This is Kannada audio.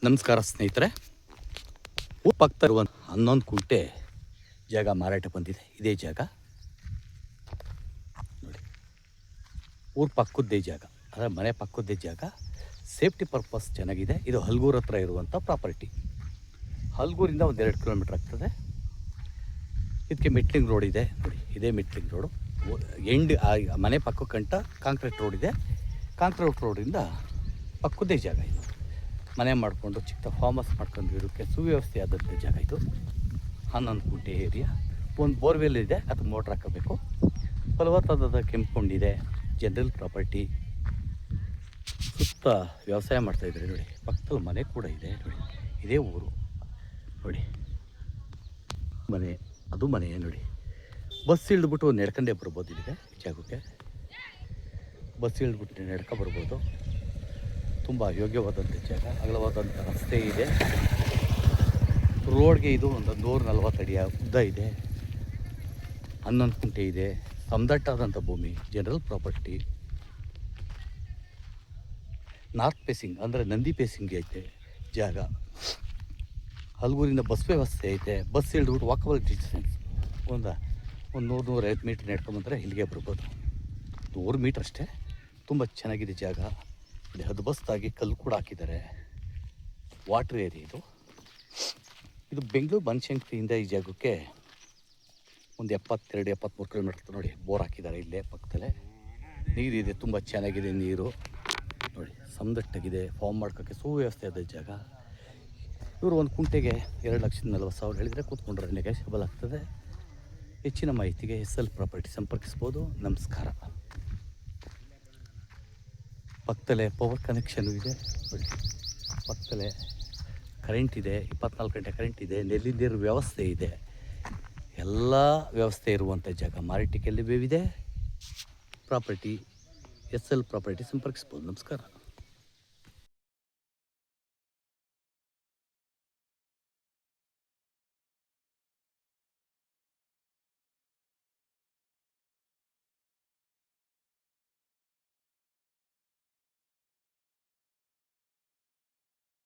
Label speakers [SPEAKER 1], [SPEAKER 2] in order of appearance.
[SPEAKER 1] ನಮಸ್ಕಾರ ಸ್ನೇಹಿತರೆ. ಪಕ್ಕದ 11 ಕುಂಟೆ ಜಾಗ ಮಾರಾಟ ಬಂದಿದೆ. ಇದೇ ಜಾಗ ನೋಡಿ, ಊರ ಪಕ್ಕದ್ದೇ ಜಾಗ, ಅಂದರೆ ಮನೆ ಪಕ್ಕದ್ದೇ ಜಾಗ. ಸೇಫ್ಟಿ ಪರ್ಪಸ್ ಚೆನ್ನಾಗಿದೆ. ಇದು ಹಲ್ಗೂರು ಹತ್ರ ಇರುವಂಥ ಪ್ರಾಪರ್ಟಿ. ಹಲ್ಗೂರಿಂದ ಒಂದು 2 ಕಿಲೋಮೀಟ್ರ್ ಆಗ್ತದೆ. ಇದಕ್ಕೆ ಮೆಟ್ಲಿಂಗ್ ರೋಡ್ ಇದೆ ನೋಡಿ, ಇದೇ ಮೆಟ್ಲಿಂಗ್ ರೋಡು. ಮನೆ ಪಕ್ಕಕ್ಕಂಟ ಕಾಂಕ್ರೀಟ್ ರೋಡ್ ಇದೆ. ಕಾಂಕ್ರೀಟ್ ರೋಡಿಂದ ಪಕ್ಕದ್ದೇ ಜಾಗ ಇದು. ಮನೆ ಮಾಡಿಕೊಂಡು ಚಿಕ್ಕ ಫಾರ್ಮ್ ಹೌಸ್ ಮಾಡ್ಕೊಂಡು ಇರೋಕ್ಕೆ ಸುವ್ಯವಸ್ಥೆ ಆದಂಥ ಜಾಗ ಇದು. 11 ಕುಂಟೆ ಏರಿಯಾ. ಒಂದು ಬೋರ್ವೆಲ್ ಇದೆ, ಅದು ಮೋಟ್ರ್ ಹಾಕಬೇಕು. ಫಲವತ್ತಾದ ಕೆಂಪುಕೊಂಡಿದೆ. General property. ಸುತ್ತ ವ್ಯವಸಾಯ ಮಾಡ್ತಾಯಿದ್ದಾರೆ ನೋಡಿ. ಪಕ್ಕದಲ್ಲಿ ಮನೆ ಕೂಡ ಇದೆ ನೋಡಿ. ಇದೇ ಊರು ನೋಡಿ, ಮನೆ ಅದು ಮನೆ ನೋಡಿ. ಬಸ್ ಇಳಿದ್ಬಿಟ್ಟು ನಡ್ಕೊಂಡೇ ಬರ್ಬೋದು ಇಲ್ಲಿಗೆ ಜಾಗಕ್ಕೆ. ಬಸ್ ಇಳಿದ್ಬಿಟ್ಟು ನಡ್ಕೊ ಬರ್ಬೋದು. ತುಂಬ ಯೋಗ್ಯವಾದಂಥ ಜಾಗ, ಅಗಲವಾದಂಥ ರಸ್ತೆ ಇದೆ. ರೋಡ್ಗೆ ಇದು ಒಂದು 140 ಅಡಿಯ ಉದ್ದ ಇದೆ. 11 ಕುಂಟೆ ಇದೆ. ಸಮದಟ್ಟಾದಂಥ ಭೂಮಿ, ಜನರಲ್ ಪ್ರಾಪರ್ಟಿ. ನಾರ್ತ್ ಫೇಸಿಂಗ್ ಅಂದರೆ ನಂದಿ ಫೇಸಿಂಗ್ ಐತೆ ಜಾಗ. ಹಲ್ಗೂರಿಂದ ಬಸ್ ವ್ಯವಸ್ಥೆ ಐತೆ. ಬಸ್ ಇಳಿದ್ಬಿಟ್ಟು ವಾಕಬಲ್ ಡಿಸ್ಟೆನ್ಸ್ ಒಂದು 100-150 ಮೀಟ್ರ್ ನಡ್ಕೊಂಬಂದರೆ ಇಲ್ಲಿಗೆ ಬರ್ಬೋದು. 100 ಮೀಟ್ರ್ ಅಷ್ಟೇ. ತುಂಬ ಚೆನ್ನಾಗಿದೆ ಜಾಗ. ಇಲ್ಲಿ ಹದ್ಬಸ್ತಾಗಿ ಕಲ್ಲು ಕೂಡ ಹಾಕಿದ್ದಾರೆ. ವಾಟ್ರ್ ಏರಿಯಾ ಇದು ಬೆಂಗಳೂರು ಬನಶಂಕರಿಯಿಂದ ಈ ಜಾಗಕ್ಕೆ ಒಂದು 72-73 ಕಿಲೋಮೀಟ್ರ್ ನೋಡಿ. ಬೋರ್ ಹಾಕಿದ್ದಾರೆ ಇಲ್ಲೇ ಪಕ್ಕದಲ್ಲೇ. ನೀರಿದೆ, ತುಂಬ ಚೆನ್ನಾಗಿದೆ ನೀರು ನೋಡಿ. ಸಮದಟ್ಟಾಗಿದೆ. ಫಾರ್ಮ್ ಮಾಡ್ಕೋಕ್ಕೆ ಸುವ್ಯವಸ್ಥೆ ಆದ ಜಾಗ. ಇವರು ಒಂದು ಕುಂಟೆಗೆ 2,40,000 ಹೇಳಿದರೆ ಕೂತ್ಕೊಂಡ್ರೆ ನೆಗೋಷಿಯಬಲ್ ಆಗ್ತದೆ. ಹೆಚ್ಚಿನ ಮಾಹಿತಿಗೆ SL ಪ್ರಾಪರ್ಟಿ ಸಂಪರ್ಕಿಸ್ಬೋದು. ನಮಸ್ಕಾರ. ಪಕ್ಕದಲ್ಲೇ ಪವರ್ ಕನೆಕ್ಷನು ಇದೆ ನೋಡಿ. ಪಕ್ಕದಲ್ಲೇ ಕರೆಂಟ್ ಇದೆ. 24 ಗಂಟೆ ಕರೆಂಟ್ ಇದೆ. ನೆಲ್ಲಿ ನೀರು ವ್ಯವಸ್ಥೆ ಇದೆ. ಎಲ್ಲ ವ್ಯವಸ್ಥೆ ಇರುವಂಥ ಜಾಗ. ಮಾರಾಟಕ್ಕೆ ಎಲ್ಲಿ ಬೇವಿದೆ ಪ್ರಾಪರ್ಟಿ. SL ಪ್ರಾಪರ್ಟಿ ಸಂಪರ್ಕಿಸ್ಬೋದು. ನಮಸ್ಕಾರ.